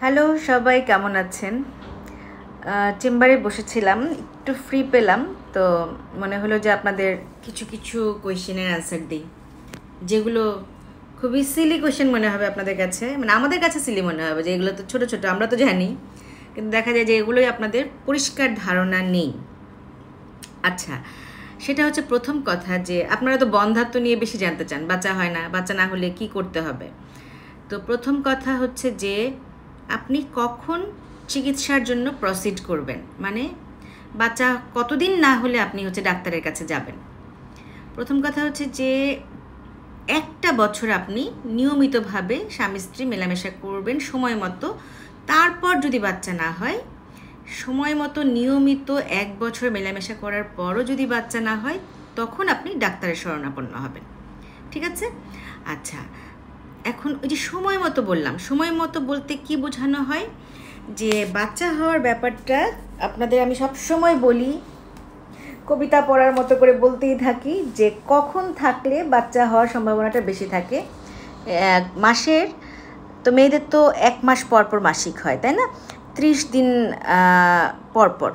Hello সবাই, কেমন আছেন? চেম্বারে বসেছিলাম, একটু ফ্রি পেলাম, তো মনে হলো যে আপনাদের কিছু কিছু কোয়েশ্চেনের অ্যান্সার দিই, যেগুলো খুবই সিলি কোয়েশ্চেন মনে হবে আপনাদের কাছে, মানে আমাদের কাছে সিলি মনে হবে যে এগুলো তো ছোটো ছোটো, আমরা তো জানি, কিন্তু দেখা যায় যে এগুলোই আপনাদের পরিষ্কার ধারণা নেই। আচ্ছা, সেটা হচ্ছে প্রথম কথা যে আপনারা তো বন্ধ্যাত্ব নিয়ে বেশি জানতে চান, বাচ্চা হয় না, বাচ্চা না হলে কি করতে হবে। তো প্রথম কথা হচ্ছে যে আপনি কখন চিকিৎসার জন্য প্রসিড করবেন, মানে বাচ্চা কতদিন না হলে আপনি হচ্ছে ডাক্তারের কাছে যাবেন। প্রথম কথা হচ্ছে যে একটা বছর আপনি নিয়মিতভাবে স্বামী স্ত্রী মেলামেশা করবেন সময় মতো, তারপর যদি বাচ্চা না হয়, সময় মতো নিয়মিত এক বছর মেলামেশা করার পরও যদি বাচ্চা না হয়, তখন আপনি ডাক্তারের শরণাপন্ন হবেন। ঠিক আছে? আচ্ছা, এখন ওই যে সময় মতো বললাম, সময় মতো বলতে কি বোঝানো হয়, যে বাচ্চা হওয়ার ব্যাপারটা আপনাদের আমি সব সময় বলি, কবিতা পড়ার মতো করে বলতেই থাকি, যে কখন থাকলে বাচ্চা হওয়ার সম্ভাবনাটা বেশি থাকে। মাসের তো মেয়েদের তো 1 মাস পর পর মাসিক হয়, তাই না? 30 দিন পর পর।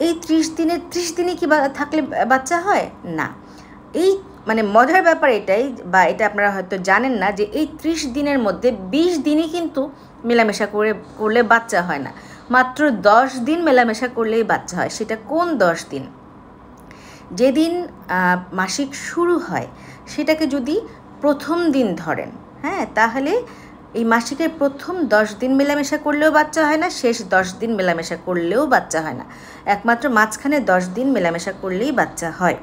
এই 30 দিনই কি থাকলে বাচ্চা হয় না। এই মানে মজার ব্যাপার এটাই, বা এটা আপনারা হয়তো জানেন না, যে এই 30 দিনের মধ্যে 20 দিনই কিন্তু মেলামেশা করলে বাচ্চা হয় না, মাত্র 10 দিন মেলামেশা করলেই বাচ্চা হয়। সেটা কোন 10 দিন? যেদিন মাসিক শুরু হয় সেটাকে যদি প্রথম দিন ধরেন, হ্যাঁ, তাহলে এই মাসিকের প্রথম 10 দিন মেলামেশা করলেও বাচ্চা হয় না, শেষ 10 দিন মেলামেশা করলেও বাচ্চা হয় না, একমাত্র মাঝখানে 10 দিন মেলামেশা করলেই বাচ্চা হয়।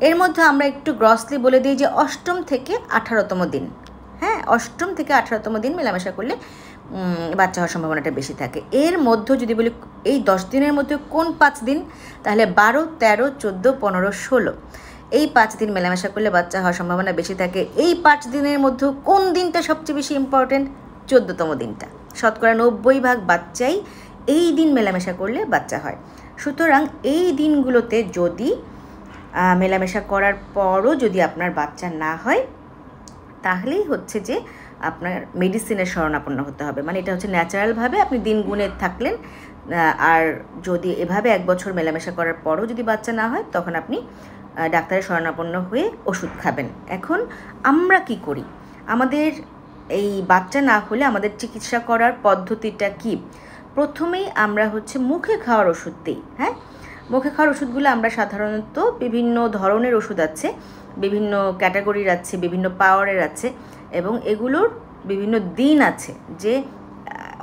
এর মধ্যে আমরা একটু গ্রসলি বলে দিই যে 8ম থেকে 18তম দিন, হ্যাঁ, 8ম থেকে 18তম দিন মেলামেশা করলে বাচ্চা হওয়ার সম্ভাবনাটা বেশি থাকে। এর মধ্যে যদি বলি এই 10 দিনের মধ্যে কোন 5 দিন, তাহলে 12, 13, 14, 15, 16 এই 5 দিন মেলামেশা করলে বাচ্চা হওয়ার সম্ভাবনা বেশি থাকে। এই 5 দিনের মধ্যে কোন দিনটা সবচেয়ে বেশি ইম্পর্টেন্ট? 14তম দিনটা। শতকরা 90% বাচ্চাই এই দিন মেলামেশা করলে বাচ্চা হয়। সুতরাং এই দিনগুলোতে যদি মেলামেশা করার পরও যদি আপনার বাচ্চা না হয়, তাহলেই হচ্ছে যে আপনার মেডিসিনের শরণাপন্ন হতে হবে। মানে এটা হচ্ছে ন্যাচারালভাবে আপনি দিন গুণে থাকলেন, আর যদি এভাবে 1 বছর মেলামেশা করার পরও যদি বাচ্চা না হয়, তখন আপনি ডাক্তারের শরণাপন্ন হয়ে ওষুধ খাবেন। এখন আমরা কি করি? আমাদের এই বাচ্চা না হলে আমাদের চিকিৎসা করার পদ্ধতিটা কি? প্রথমেই আমরা হচ্ছে মুখে খাওয়ার ওষুধ দিই। হ্যাঁ, মুখে খাওয়ার ওষুধগুলো আমরা সাধারণত বিভিন্ন ধরনের ওষুধ আছে, বিভিন্ন ক্যাটাগরির আছে, বিভিন্ন পাওয়ারের আছে, এবং এগুলোর বিভিন্ন দিন আছে। যে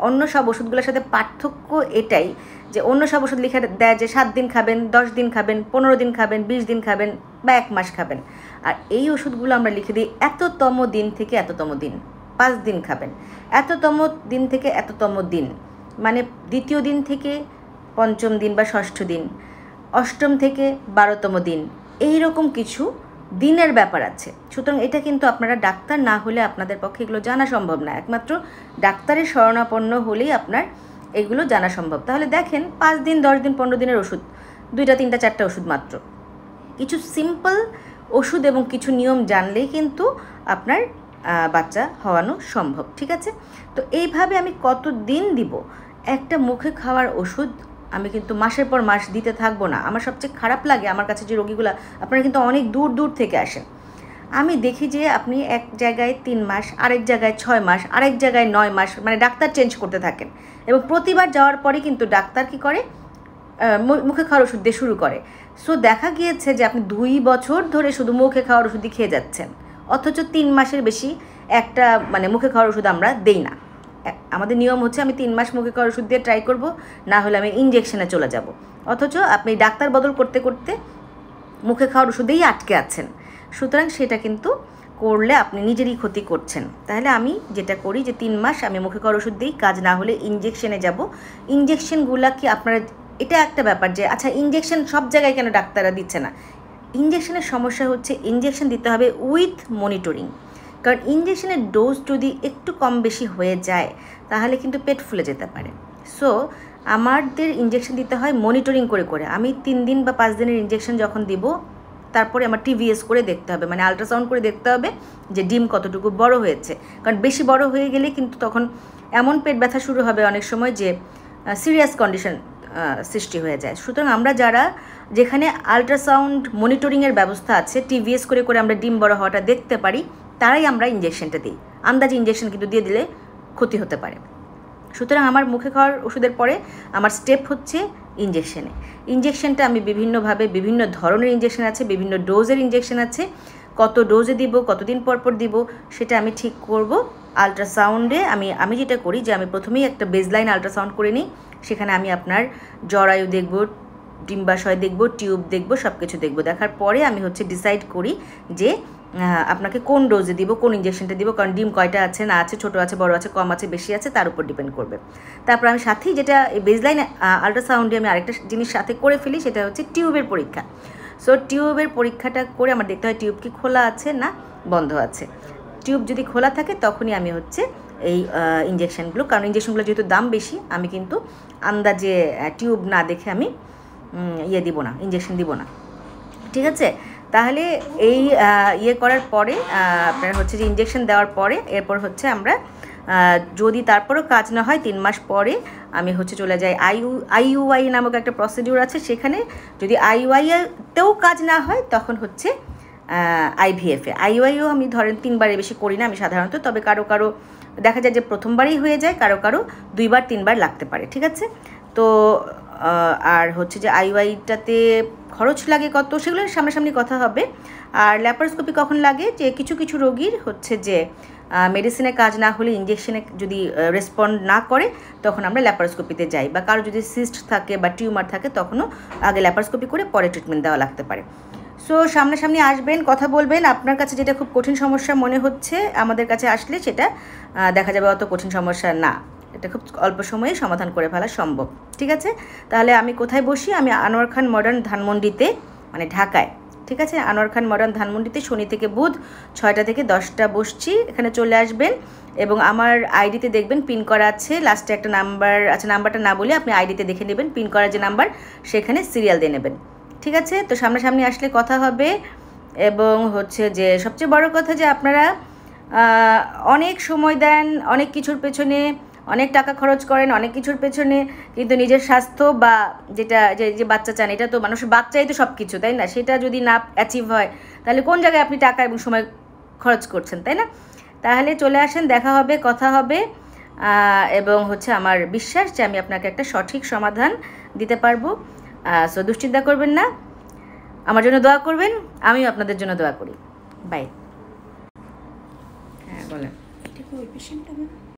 অন্য সব ওষুধগুলোর সাথে পার্থক্য এটাই যে অন্য সব ওষুধ লিখে দেয় যে 7 দিন খাবেন, 10 দিন খাবেন, 15 দিন খাবেন, 20 দিন খাবেন, বা 1 মাস খাবেন। আর এই ওষুধগুলো আমরা লিখে দিই এততম দিন থেকে এততম দিন, 5 দিন খাবেন, এততম দিন থেকে এততম দিন, মানে দ্বিতীয় দিন থেকে পঞ্চম দিন বা ষষ্ঠ দিন, 8ম থেকে 12তম দিন, এইরকম কিছু দিনের ব্যাপার আছে। সুতরাং এটা কিন্তু আপনারা ডাক্তার না হলে আপনাদের পক্ষে এগুলো জানা সম্ভব না, একমাত্র ডাক্তারের শরণাপন্ন হলেই আপনার এগুলো জানা সম্ভব। তাহলে দেখেন 5 দিন, 10 দিন, 15 দিনের ওষুধ, 2টা 3টা 4টা ওষুধ মাত্র। কিছু সিম্পল ওষুধ এবং কিছু নিয়ম জানলেই কিন্তু আপনার বাচ্চা হওয়ানো সম্ভব। ঠিক আছে? তো এইভাবে আমি কত দিন দিব একটা মুখে খাওয়ার ওষুধ, আমি কিন্তু মাসের পর মাস দিতে থাকবো না। আমার সবচেয়ে খারাপ লাগে, আমার কাছে যে রোগীগুলো, আপনারা কিন্তু অনেক দূর দূর থেকে আসেন, আমি দেখি যে আপনি এক জায়গায় 3 মাস, আরেক জায়গায় 6 মাস, আরেক জায়গায় 9 মাস, মানে ডাক্তার চেঞ্জ করতে থাকেন, এবং প্রতিবার যাওয়ার পরে কিন্তু ডাক্তার কি করে, মুখে খাওয়ার ওষুধ দিয়ে শুরু করে। সো দেখা গিয়েছে যে আপনি 2 বছর ধরে শুধু মুখে খাওয়ার ওষুধই খেয়ে যাচ্ছেন, অথচ 3 মাসের বেশি একটা মানে মুখে খাওয়ার ওষুধ আমরা দেই না। আমাদের নিয়ম হচ্ছে আমি 3 মাস মুখে খাওয়ার ওষুধ দিয়ে ট্রাই করব, না হলে আমি ইনজেকশনে চলে যাব। অথচ আপনি ডাক্তার বদল করতে করতে মুখে খাওয়ার ওষুধেই আটকে আছেন। সুতরাং সেটা কিন্তু করলে আপনি নিজেরই ক্ষতি করছেন। তাহলে আমি যেটা করি যে 3 মাস আমি মুখে খাওয়ার ওষুধ দিই, কাজ না হলে ইনজেকশনে যাব। ইনজেকশনগুলা কি আপনারা, এটা একটা ব্যাপার যে আচ্ছা ইনজেকশন সব জায়গায় কেন ডাক্তাররা দিচ্ছে না? ইনজেকশনের সমস্যা হচ্ছে ইনজেকশন দিতে হবে উইথ মনিটরিং, কারণ ইনজেকশনের ডোজ যদি একটু কম বেশি হয়ে যায় তাহলে কিন্তু পেট ফুলে যেতে পারে। সো আমাদের ইনজেকশন দিতে হয় মনিটরিং করে করে। আমি 3 দিন বা 5 দিনের ইনজেকশন যখন দিব, তারপরে আমার টিভিএস করে দেখতে হবে, মানে আল্ট্রাসাউন্ড করে দেখতে হবে যে ডিম কতটুকু বড় হয়েছে। কারণ বেশি বড় হয়ে গেলে কিন্তু তখন এমন পেট ব্যথা শুরু হবে অনেক সময় যে সিরিয়াস কন্ডিশন সৃষ্টি হয়ে যায়। সুতরাং আমরা যারা যেখানে আল্ট্রাসাউন্ড মনিটরিংয়ের ব্যবস্থা আছে, টিভিএস করে করে আমরা ডিম বড় হওয়াটা দেখতে পারি, তারাই আমরা ইঞ্জেকশনটা দিই। আন্দাজে ইঞ্জেকশন কিন্তু দিয়ে দিলে ক্ষতি হতে পারে। সুতরাং আমার মুখে খাওয়ার ওষুধের পরে আমার স্টেপ হচ্ছে ইঞ্জেকশনে। ইঞ্জেকশনটা আমি বিভিন্নভাবে, বিভিন্ন ধরনের ইঞ্জেকশন আছে, বিভিন্ন ডোজের ইঞ্জেকশন আছে। কত ডোজে দিব, কতদিন পর পর দিব, সেটা আমি ঠিক করব আল্ট্রাসাউন্ডে। আমি যেটা করি যে আমি প্রথমেই একটা বেজলাইন আল্ট্রাসাউন্ড করে নিই। সেখানে আমি আপনার জরায়ু দেখব, ডিম্বাশয় দেখব, টিউব দেখব, সব কিছু দেখব। দেখার পরে আমি হচ্ছে ডিসাইড করি যে আপনাকে কোন ডোজে দিব, কোন ইঞ্জেকশনটা দিব। কারণ ডিম কয়টা আছে না আছে, ছোটো আছে, বড় আছে, কম আছে, বেশি আছে, তার উপর ডিপেন্ড করবে। তারপর আমি সাথেই যেটা বেজলাইন আল্ট্রাসাউন্ডে আমি আরেকটা জিনিস সাথে করে ফেলি, সেটা হচ্ছে টিউবের পরীক্ষা। সো টিউবের পরীক্ষাটা করে আমার দেখতে হয় টিউব কি খোলা আছে না বন্ধ আছে। টিউব যদি খোলা থাকে তখনই আমি হচ্ছে এই ইঞ্জেকশনগুলো, কারণ ইঞ্জেকশনগুলো যেহেতু দাম বেশি, আমি কিন্তু আন্দাজে টিউব না দেখে আমি দিব না, ইঞ্জেকশন দিব না। ঠিক আছে? তাহলে এই করার পরে আপনার হচ্ছে যে ইঞ্জেকশন দেওয়ার পরে এরপর হচ্ছে আমরা যদি তারপরেও কাজ না হয় 3 মাস পরে আমি হচ্ছে চলে যাই আইইউআই নামক একটা প্রসিডিউর আছে। সেখানে যদি আইইউআইতেও কাজ না হয় তখন হচ্ছে আইভিএফে। আইইউআইও আমি ধরেন 3 বারের বেশি করি না আমি সাধারণত, তবে কারো কারো দেখা যায় যে প্রথমবারেই হয়ে যায়, কারো কারো 2 বার 3 বার লাগতে পারে। ঠিক আছে? তো আর হচ্ছে যে আইইউআইটাতে খরচ লাগে কত, সেগুলো সামনাসামনি কথা হবে। আর ল্যাপারোস্কোপি কখন লাগে, যে কিছু কিছু রোগীর হচ্ছে যে মেডিসিনে কাজ না হলে, ইঞ্জেকশনে যদি রেসপন্ড না করে, তখন আমরা ল্যাপারোস্কোপিতে যাই। বা কারো যদি সিস্ট থাকে বা টিউমার থাকে, তখনও আগে ল্যাপারোস্কোপি করে পরে ট্রিটমেন্ট দেওয়া লাগতে পারে। সো সামনাসামনি আসবেন, কথা বলবেন। আপনার কাছে যেটা খুব কঠিন সমস্যা মনে হচ্ছে, আমাদের কাছে আসলে সেটা দেখা যাবে অত কঠিন সমস্যা না, এটা খুব অল্প সময়ে সমাধান করে ফেলা সম্ভব। ঠিক আছে? তাহলে আমি কোথায় বসি? আমি আনোয়ার খান মডার্ন ধানমন্ডিতে, মানে ঢাকায়। ঠিক আছে? আনোয়ার খান মডার্ন ধানমন্ডিতে শনি থেকে বুধ 6টা থেকে 10টা বসছি। এখানে চলে আসবেন এবং আমার আইডিতে দেখবেন পিন করা আছে, লাস্টে একটা নাম্বার আছে, নাম্বারটা না বলে আপনি আইডিতে দেখে নেবেন, পিন করা যে নাম্বার সেখানে সিরিয়াল দিয়ে নেবেন। ঠিক আছে? তো সামনাসামনি আসলে কথা হবে। এবং হচ্ছে যে সবচেয়ে বড় কথা যে আপনারা অনেক সময় দেন, অনেক কিছুর পেছনে অনেক টাকা খরচ করেন, অনেক কিছুর পেছনে, কিন্তু নিজের স্বাস্থ্য বা যেটা যে বাচ্চা চান, এটা তো মানুষের বাচ্চাই তো সব কিছু, তাই না? সেটা যদি না অ্যাচিভ হয় তাহলে কোন জায়গায় আপনি টাকা এবং সময় খরচ করছেন, তাই না? তাহলে চলে আসেন, দেখা হবে, কথা হবে। এবং হচ্ছে আমার বিশ্বাস যে আমি আপনাকে একটা সঠিক সমাধান দিতে পারবো। সো দুশ্চিন্তা করবেন না, আমার জন্য দোয়া করবেন, আমিও আপনাদের জন্য দোয়া করি। বাই। হ্যাঁ বলেন। এটা কি ওই পেশেন্ট?